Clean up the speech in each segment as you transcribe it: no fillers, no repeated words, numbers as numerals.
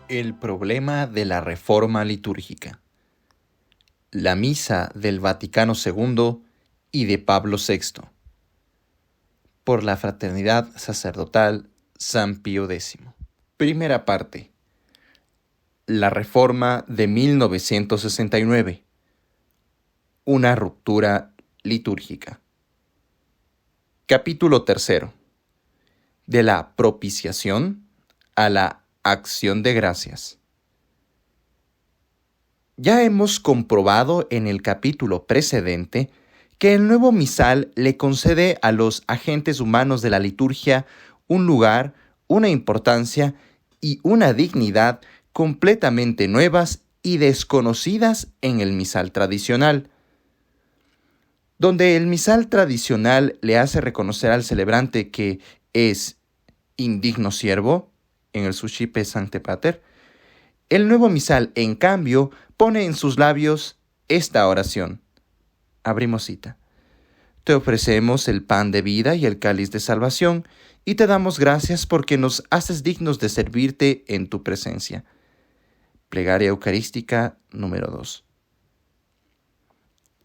El problema de la reforma litúrgica. La misa del Vaticano II y de Pablo VI. Por la Fraternidad Sacerdotal San Pío X. Primera parte. La reforma de 1969. Una ruptura litúrgica. Capítulo 3. De la propiciación a la acción de gracias. Ya hemos comprobado en el capítulo precedente que el nuevo misal le concede a los agentes humanos de la liturgia un lugar, una importancia y una dignidad completamente nuevas y desconocidas en el misal tradicional. Donde el misal tradicional le hace reconocer al celebrante que es indigno siervo, en el Suscipe Sancte Pater, el nuevo misal, en cambio, pone en sus labios esta oración. Abrimos cita. Te ofrecemos el pan de vida y el cáliz de salvación, y te damos gracias porque nos haces dignos de servirte en tu presencia. Plegaria Eucarística número 2.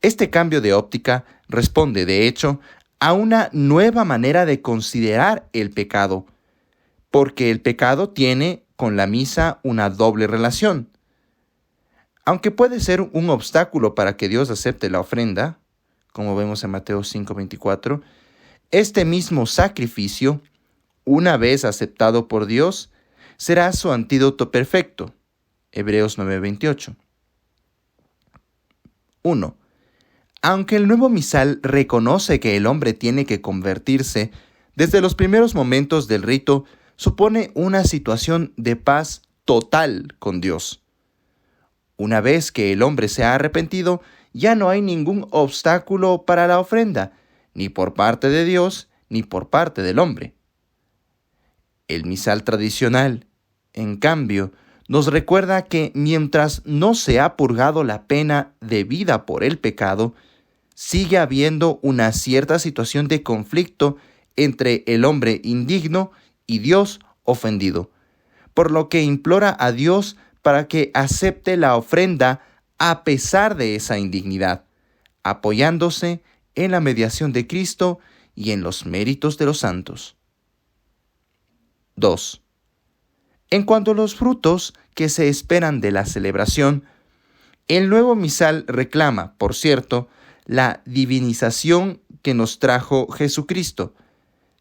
Este cambio de óptica responde, de hecho, a una nueva manera de considerar el pecado, porque el pecado tiene con la misa una doble relación. Aunque puede ser un obstáculo para que Dios acepte la ofrenda, como vemos en Mateo 5:24, este mismo sacrificio, una vez aceptado por Dios, será su antídoto perfecto. Hebreos 9:28. 1. Aunque el nuevo misal reconoce que el hombre tiene que convertirse, desde los primeros momentos del rito, supone una situación de paz total con Dios. Una vez que el hombre se ha arrepentido, ya no hay ningún obstáculo para la ofrenda, ni por parte de Dios, ni por parte del hombre. El misal tradicional, en cambio, nos recuerda que mientras no se ha purgado la pena debida por el pecado, sigue habiendo una cierta situación de conflicto entre el hombre indigno y Dios ofendido, por lo que implora a Dios para que acepte la ofrenda a pesar de esa indignidad, apoyándose en la mediación de Cristo y en los méritos de los santos. 2. En cuanto a los frutos que se esperan de la celebración, el nuevo misal reclama, por cierto, la divinización que nos trajo Jesucristo,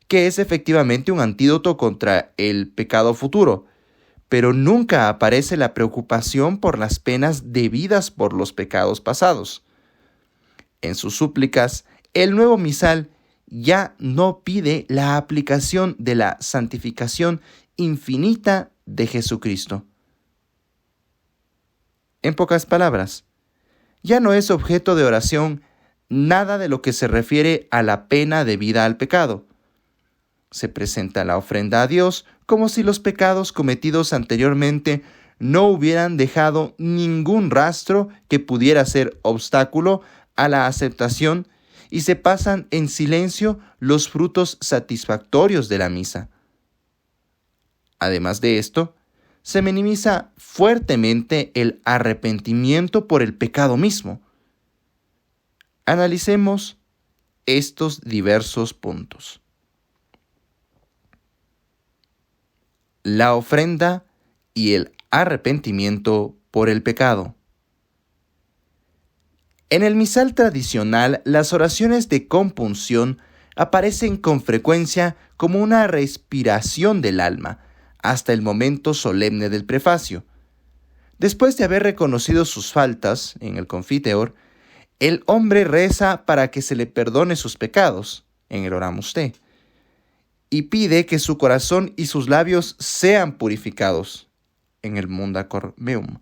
que es efectivamente un antídoto contra el pecado futuro, pero nunca aparece la preocupación por las penas debidas por los pecados pasados. En sus súplicas, el nuevo misal ya no pide la aplicación de la santificación infinita de Jesucristo. En pocas palabras, ya no es objeto de oración nada de lo que se refiere a la pena debida al pecado. Se presenta la ofrenda a Dios como si los pecados cometidos anteriormente no hubieran dejado ningún rastro que pudiera ser obstáculo a la aceptación y se pasan en silencio los frutos satisfactorios de la misa. Además de esto, se minimiza fuertemente el arrepentimiento por el pecado mismo. Analicemos estos diversos puntos. La ofrenda y el arrepentimiento por el pecado. En el misal tradicional, las oraciones de compunción aparecen con frecuencia como una respiración del alma, hasta el momento solemne del prefacio. Después de haber reconocido sus faltas en el Confiteor, el hombre reza para que se le perdone sus pecados, en el Oramus Te, y pide que su corazón y sus labios sean purificados, en el Munda Cor Meum.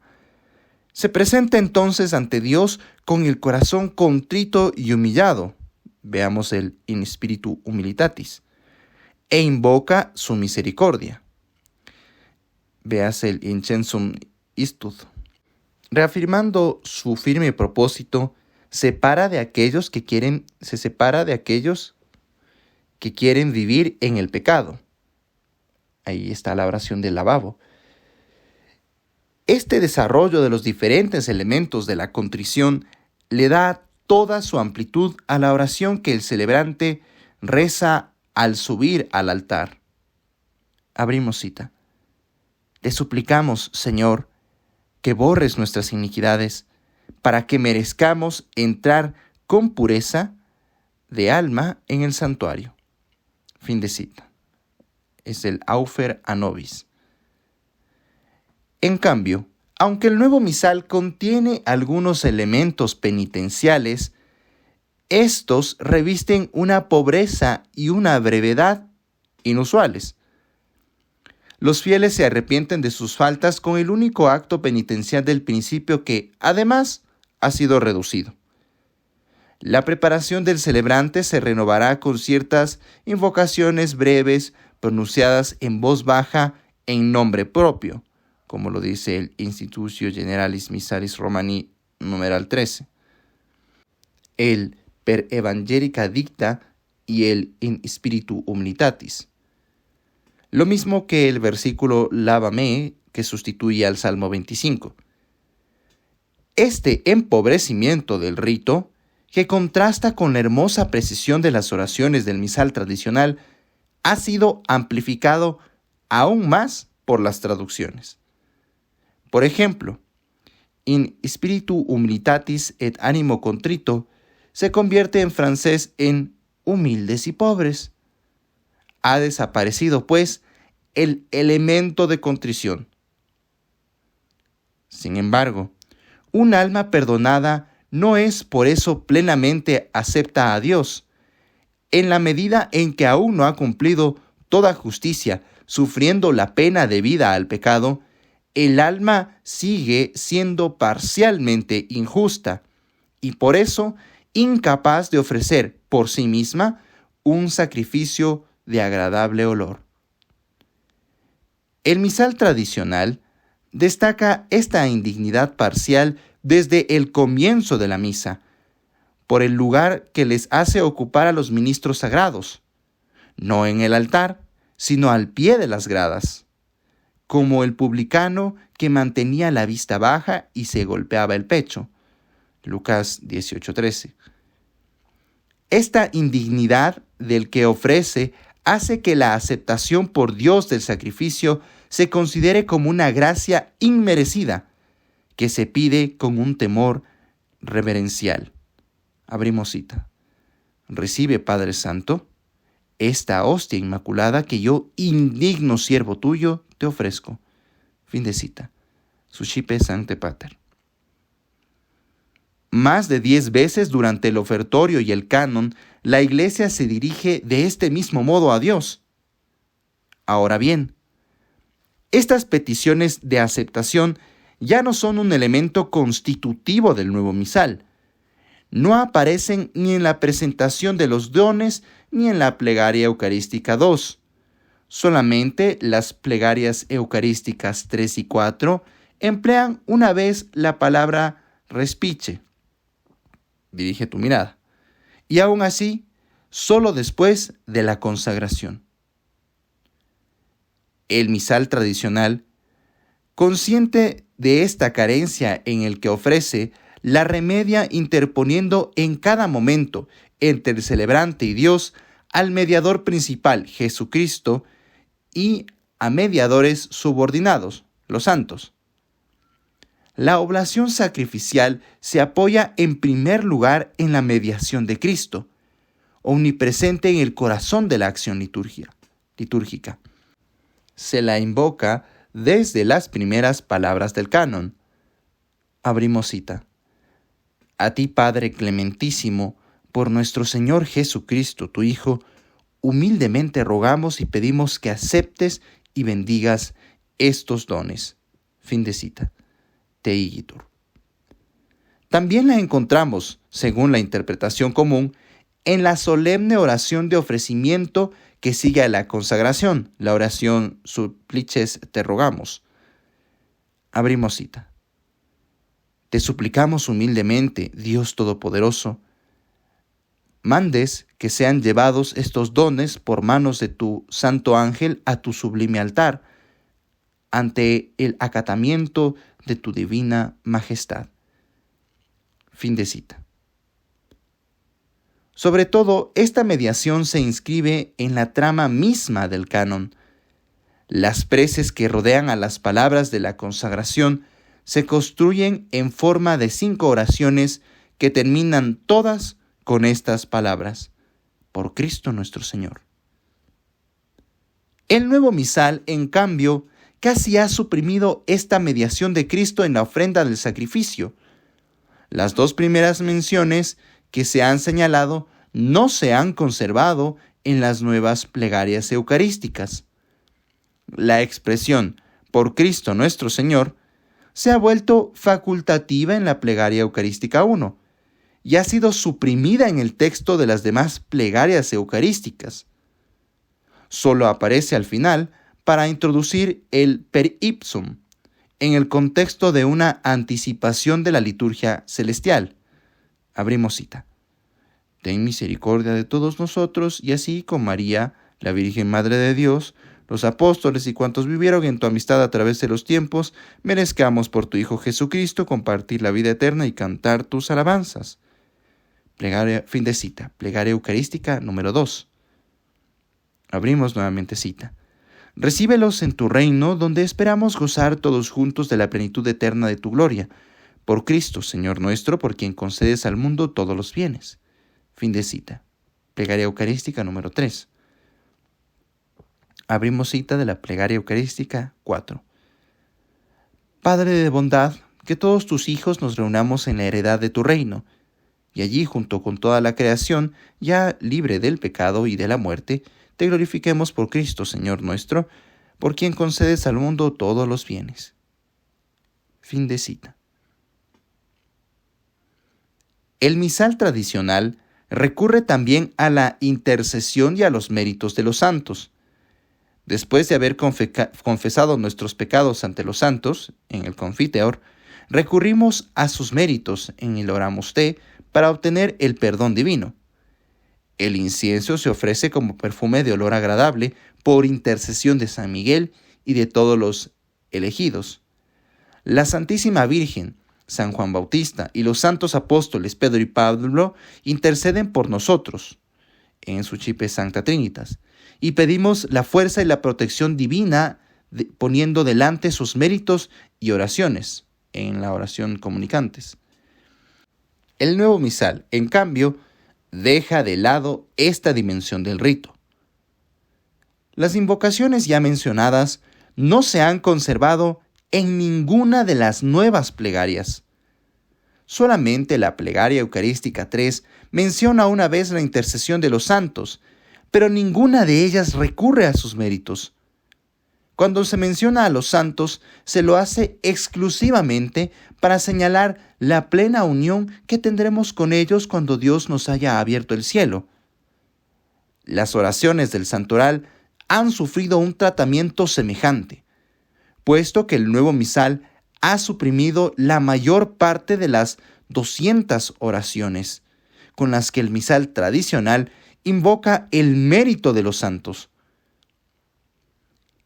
Se presenta entonces ante Dios con el corazón contrito y humillado, veamos el In Spiritu Humilitatis, e invoca su misericordia. Veas el Incensum Istud. Reafirmando su firme propósito, se separa de aquellos que quieren vivir en el pecado. Ahí está la oración del lavabo. Este desarrollo de los diferentes elementos de la contrición le da toda su amplitud a la oración que el celebrante reza al subir al altar. Abrimos cita. Te suplicamos, Señor, que borres nuestras iniquidades, para que merezcamos entrar con pureza de alma en el santuario. Fin de cita. Es el Aufer a Nobis. En cambio, aunque el nuevo misal contiene algunos elementos penitenciales, estos revisten una pobreza y una brevedad inusuales. Los fieles se arrepienten de sus faltas con el único acto penitencial del principio que, además, ha sido reducido. La preparación del celebrante se renovará con ciertas invocaciones breves pronunciadas en voz baja en nombre propio, como lo dice el Institutio Generalis Missalis Romani, numeral 13. El Per Evangelica Dicta y el In Spiritu Humilitatis. Lo mismo que el versículo Lava me, que sustituye al Salmo 25. Este empobrecimiento del rito, que contrasta con la hermosa precisión de las oraciones del misal tradicional, ha sido amplificado aún más por las traducciones. Por ejemplo, In Spiritu Humilitatis et Animo Contrito se convierte en francés en humildes y pobres. Ha desaparecido, pues, el elemento de contrición. Sin embargo, un alma perdonada no es por eso plenamente acepta a Dios, en la medida en que aún no ha cumplido toda justicia, sufriendo la pena debida al pecado. El alma sigue siendo parcialmente injusta y por eso incapaz de ofrecer por sí misma un sacrificio de agradable olor. El misal tradicional destaca esta indignidad parcial desde el comienzo de la misa, por el lugar que les hace ocupar a los ministros sagrados, no en el altar, sino al pie de las gradas, como el publicano que mantenía la vista baja y se golpeaba el pecho. Lucas 18:13. Esta indignidad del que ofrece hace que la aceptación por Dios del sacrificio se considere como una gracia inmerecida, que se pide con un temor reverencial. Abrimos cita. Recibe, Padre Santo, esta hostia inmaculada que yo, indigno siervo tuyo, te ofrezco. Fin de cita. Suscipe Sancte Pater. Más de 10 veces durante el ofertorio y el canon, la Iglesia se dirige de este mismo modo a Dios. Ahora bien, estas peticiones de aceptación ya no son un elemento constitutivo del nuevo misal. No aparecen ni en la presentación de los dones ni en la plegaria eucarística 2. Solamente las plegarias eucarísticas 3 y 4 emplean una vez la palabra respice. Dirige tu mirada. Y aún así, solo después de la consagración. El misal tradicional, consciente de esta carencia en el que ofrece, la remedia interponiendo en cada momento entre el celebrante y Dios al mediador principal, Jesucristo, y a mediadores subordinados, los santos. La oblación sacrificial se apoya en primer lugar en la mediación de Cristo, omnipresente en el corazón de la acción litúrgica. Se la invoca desde las primeras palabras del canon. Abrimos cita. A ti, Padre clementísimo, por nuestro Señor Jesucristo, tu Hijo, humildemente rogamos y pedimos que aceptes y bendigas estos dones. Fin de cita. Te Igitur. También la encontramos, según la interpretación común, en la solemne oración de ofrecimiento que sigue a la consagración, la oración Supplices te rogamos. Abrimos cita. Te suplicamos humildemente, Dios Todopoderoso, mandes que sean llevados estos dones por manos de tu santo ángel a tu sublime altar, ante el acatamiento de tu divina majestad. Fin de cita. Sobre todo, esta mediación se inscribe en la trama misma del canon. Las preces que rodean a las palabras de la consagración se construyen en forma de 5 oraciones que terminan todas con estas palabras: por Cristo nuestro Señor. El nuevo misal, en cambio, casi ha suprimido esta mediación de Cristo en la ofrenda del sacrificio. Las 2 primeras menciones que se han señalado no se han conservado en las nuevas plegarias eucarísticas. La expresión por Cristo nuestro Señor se ha vuelto facultativa en la plegaria eucarística 1 y ha sido suprimida en el texto de las demás plegarias eucarísticas. Solo aparece al final para introducir el per ipsum en el contexto de una anticipación de la liturgia celestial. Abrimos cita. Ten misericordia de todos nosotros, y así con María, la Virgen Madre de Dios, los apóstoles y cuantos vivieron en tu amistad a través de los tiempos, merezcamos por tu Hijo Jesucristo compartir la vida eterna y cantar tus alabanzas. Plegaria, fin de cita. Plegaria eucarística número 2. Abrimos nuevamente cita. Recíbelos en tu reino, donde esperamos gozar todos juntos de la plenitud eterna de tu gloria. Por Cristo, Señor nuestro, por quien concedes al mundo todos los bienes. Fin de cita. Plegaria eucarística número 3. Abrimos cita de la plegaria eucarística 4. Padre de bondad, que todos tus hijos nos reunamos en la heredad de tu reino, y allí, junto con toda la creación, ya libre del pecado y de la muerte, te glorifiquemos por Cristo, Señor nuestro, por quien concedes al mundo todos los bienes. Fin de cita. El misal tradicional recurre también a la intercesión y a los méritos de los santos. Después de haber confesado nuestros pecados ante los santos, en el Confiteor, recurrimos a sus méritos en el Oramos Te para obtener el perdón divino. El incienso se ofrece como perfume de olor agradable por intercesión de San Miguel y de todos los elegidos. La Santísima Virgen, San Juan Bautista y los santos apóstoles Pedro y Pablo interceden por nosotros en Sucipe Sancta Trinitas, y pedimos la fuerza y la protección divina poniendo delante sus méritos y oraciones en la oración comunicantes. El nuevo misal, en cambio, deja de lado esta dimensión del rito. Las invocaciones ya mencionadas no se han conservado en ninguna de las nuevas plegarias. Solamente la plegaria eucarística 3 menciona una vez la intercesión de los santos, pero ninguna de ellas recurre a sus méritos. Cuando se menciona a los santos, se lo hace exclusivamente para señalar la plena unión que tendremos con ellos cuando Dios nos haya abierto el cielo. Las oraciones del santoral han sufrido un tratamiento semejante, puesto que el nuevo misal ha suprimido la mayor parte de las 200 oraciones con las que el misal tradicional invoca el mérito de los santos.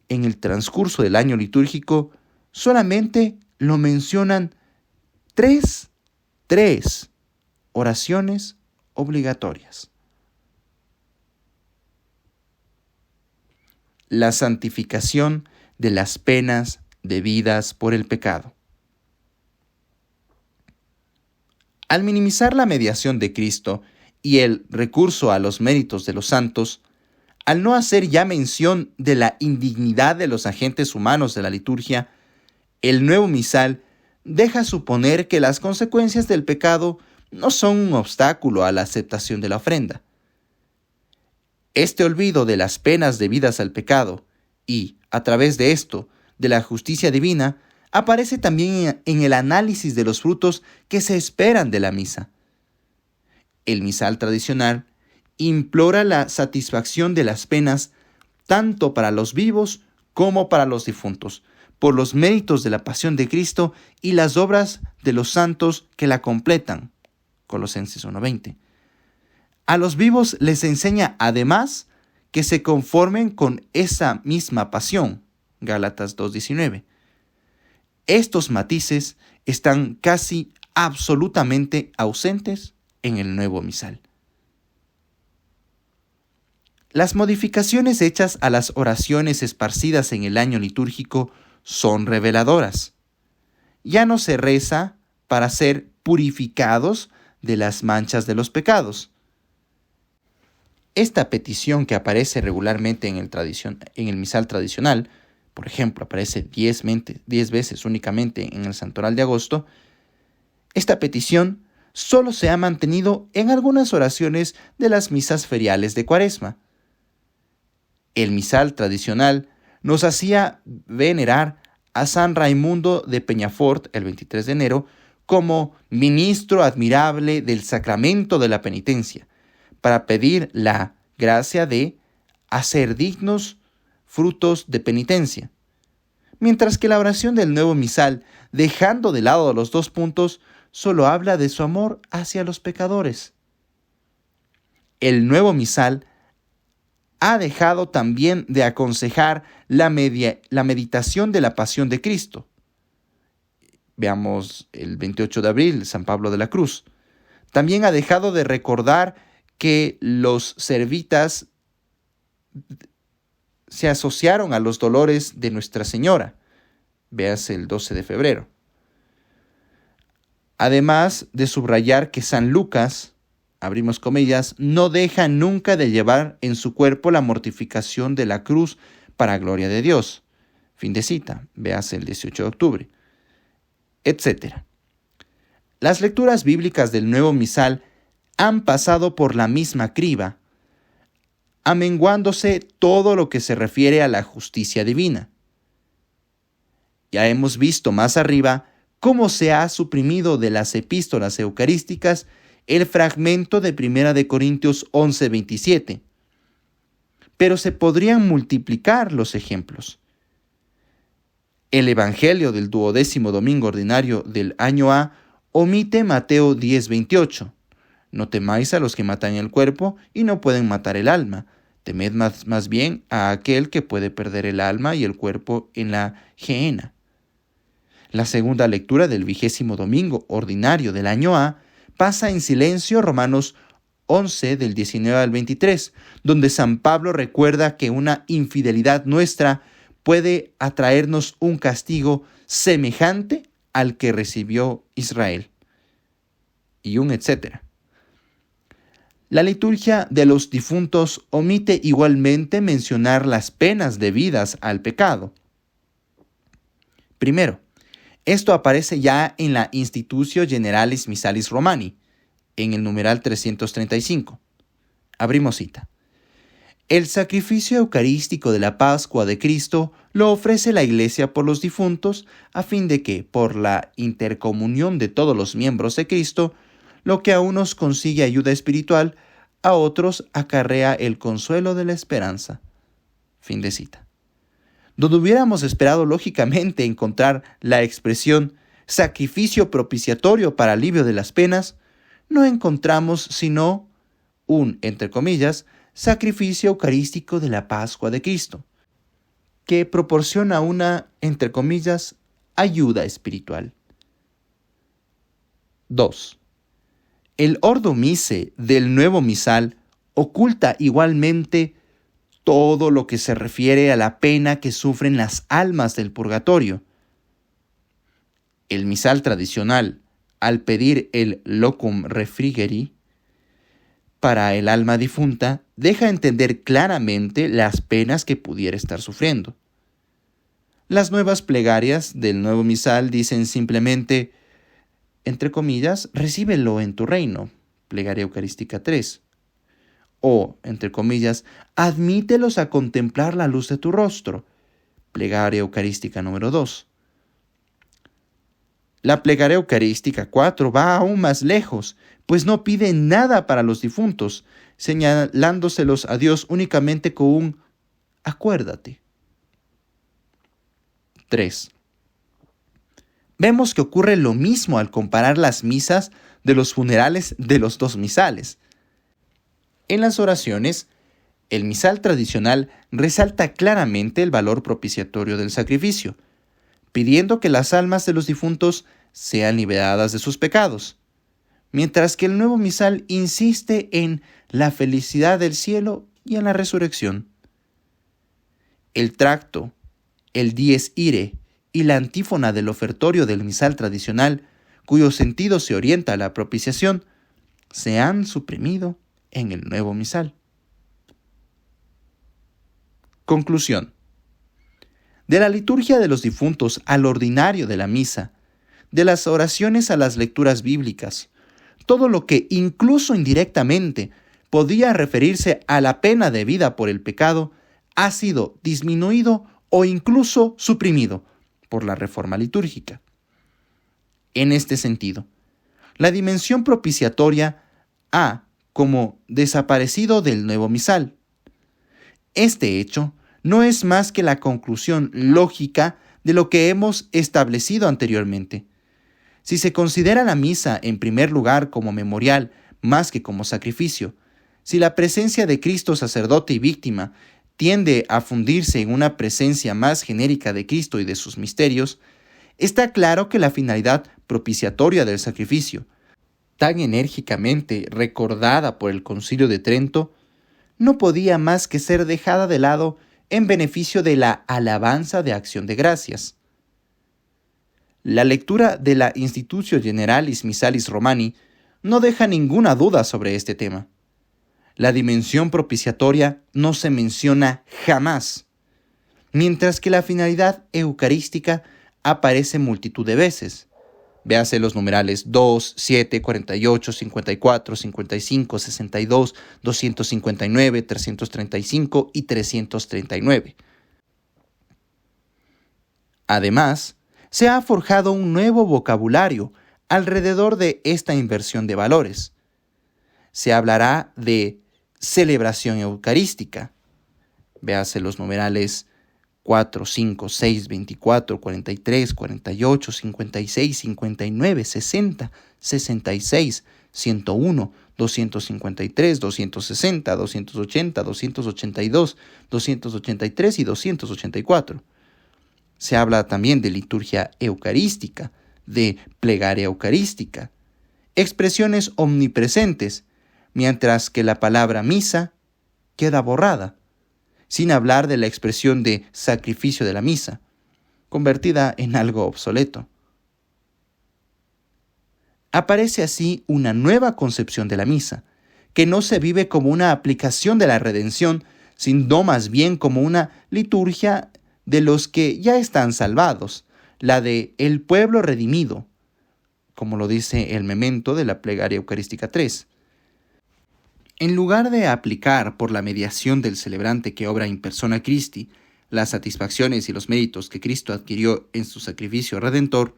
En el transcurso del año litúrgico solamente lo mencionan tres oraciones obligatorias. La santificación de las penas debidas por el pecado. Al minimizar la mediación de Cristo y el recurso a los méritos de los santos, al no hacer ya mención de la indignidad de los agentes humanos de la liturgia, el nuevo misal deja suponer que las consecuencias del pecado no son un obstáculo a la aceptación de la ofrenda. Este olvido de las penas debidas al pecado y, a través de esto, de la justicia divina, aparece también en el análisis de los frutos que se esperan de la misa. El misal tradicional implora la satisfacción de las penas tanto para los vivos como para los difuntos, por los méritos de la pasión de Cristo y las obras de los santos que la completan. Colosenses 1:20. A los vivos les enseña además que se conformen con esa misma pasión. Gálatas 2:19. Estos matices están casi absolutamente ausentes en el nuevo misal. Las modificaciones hechas a las oraciones esparcidas en el año litúrgico son reveladoras. Ya no se reza para ser purificados de las manchas de los pecados. Esta petición, que aparece regularmente en el misal tradicional, por ejemplo, aparece 10 veces únicamente en el Santoral de Agosto, esta petición solo se ha mantenido en algunas oraciones de las misas feriales de Cuaresma. El misal tradicional nos hacía venerar a San Raimundo de Peñafort el 23 de enero como ministro admirable del sacramento de la penitencia, para pedir la gracia de hacer dignos frutos de penitencia. Mientras que la oración del nuevo misal, dejando de lado los dos puntos, solo habla de su amor hacia los pecadores. El nuevo misal ha dejado también de aconsejar la meditación de la pasión de Cristo. Veamos el 28 de abril, San Pablo de la Cruz. También ha dejado de recordar que los servitas se asociaron a los dolores de Nuestra Señora. Véase el 12 de febrero. Además de subrayar que San Lucas, abrimos comillas, no deja nunca de llevar en su cuerpo la mortificación de la cruz para gloria de Dios. Fin de cita, véase el 18 de octubre, etc. Las lecturas bíblicas del nuevo misal han pasado por la misma criba, amenguándose todo lo que se refiere a la justicia divina. Ya hemos visto más arriba cómo se ha suprimido de las epístolas eucarísticas el fragmento de 1 de Corintios 11:27. Pero se podrían multiplicar los ejemplos. El Evangelio del 12º domingo ordinario del año A omite Mateo 10:28. No temáis a los que matan el cuerpo y no pueden matar el alma. Temed más bien a aquel que puede perder el alma y el cuerpo en la gehenna. La segunda lectura del 20º domingo ordinario del año A pasa en silencio Romanos 11 del 19 al 23, donde San Pablo recuerda que una infidelidad nuestra puede atraernos un castigo semejante al que recibió Israel. Y un etcétera. La liturgia de los difuntos omite igualmente mencionar las penas debidas al pecado. Primero, esto aparece ya en la Institutio Generalis Missalis Romani, en el numeral 335. Abrimos cita. El sacrificio eucarístico de la Pascua de Cristo lo ofrece la Iglesia por los difuntos, a fin de que, por la intercomunión de todos los miembros de Cristo, lo que a unos consigue ayuda espiritual, a otros acarrea el consuelo de la esperanza. Fin de cita. Donde hubiéramos esperado lógicamente encontrar la expresión sacrificio propiciatorio para alivio de las penas, no encontramos sino un, entre comillas, sacrificio eucarístico de la Pascua de Cristo, que proporciona una, entre comillas, ayuda espiritual. 2. El Ordo Missae del nuevo misal oculta igualmente todo lo que se refiere a la pena que sufren las almas del purgatorio. El misal tradicional, al pedir el locum refrigeri para el alma difunta, deja entender claramente las penas que pudiera estar sufriendo. Las nuevas plegarias del nuevo misal dicen simplemente, entre comillas, recíbelo en tu reino, plegaria eucarística 3. O, entre comillas, admítelos a contemplar la luz de tu rostro, plegaria eucarística número 2. La plegaria eucarística 4 va aún más lejos, pues no pide nada para los difuntos, señalándoselos a Dios únicamente con un acuérdate. 3. Vemos que ocurre lo mismo al comparar las misas de los funerales de los dos misales. En las oraciones, El misal tradicional resalta claramente el valor propiciatorio del sacrificio, pidiendo que las almas de los difuntos sean liberadas de sus pecados, mientras que el nuevo misal insiste en la felicidad del cielo y en la resurrección. El tracto, el dies irae y la antífona del ofertorio del misal tradicional, cuyo sentido se orienta a la propiciación, se han suprimido en el nuevo misal. Conclusión. De la liturgia de los difuntos al ordinario de la misa, de las oraciones a las lecturas bíblicas, todo lo que incluso indirectamente podía referirse a la pena debida por el pecado ha sido disminuido o incluso suprimido por la reforma litúrgica. En este sentido, la dimensión propiciatoria ha como desaparecido del nuevo misal. Este hecho no es más que la conclusión lógica de lo que hemos establecido anteriormente. Si se considera la misa en primer lugar como memorial más que como sacrificio, si la presencia de Cristo sacerdote y víctima tiende a fundirse en una presencia más genérica de Cristo y de sus misterios, está claro que la finalidad propiciatoria del sacrificio, tan enérgicamente recordada por el Concilio de Trento, no podía más que ser dejada de lado en beneficio de la alabanza de acción de gracias. La lectura de la Institutio Generalis Missalis Romani no deja ninguna duda sobre este tema. La dimensión propiciatoria no se menciona jamás, mientras que la finalidad eucarística aparece multitud de veces. Véase los numerales 2, 7, 48, 54, 55, 62, 259, 335 y 339. Además, se ha forjado un nuevo vocabulario alrededor de esta inversión de valores. Se hablará de celebración eucarística. Véase los numerales 4, 5, 6, 24, 43, 48, 56, 59, 60, 66, 101, 253, 260, 280, 282, 283 y 284. Se habla también de liturgia eucarística, de plegaria eucarística, expresiones omnipresentes, mientras que la palabra misa queda borrada, sin hablar de la expresión de sacrificio de la misa, convertida en algo obsoleto. Aparece así una nueva concepción de la misa, que no se vive como una aplicación de la redención, sino más bien como una liturgia de los que ya están salvados, la de el pueblo redimido, como lo dice el memento de la Plegaria Eucarística 3. En lugar de aplicar por la mediación del celebrante que obra in persona Christi las satisfacciones y los méritos que Cristo adquirió en su sacrificio redentor,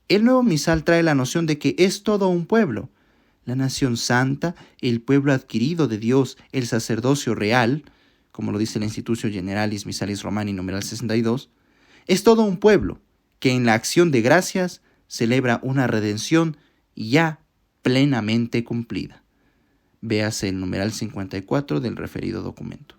el nuevo misal trae la noción de que es todo un pueblo, la nación santa, el pueblo adquirido de Dios, el sacerdocio real, como lo dice la Institutio Generalis Missalis Romani numeral 62, es todo un pueblo que en la acción de gracias celebra una redención ya plenamente cumplida. Véase el numeral 54 del referido documento.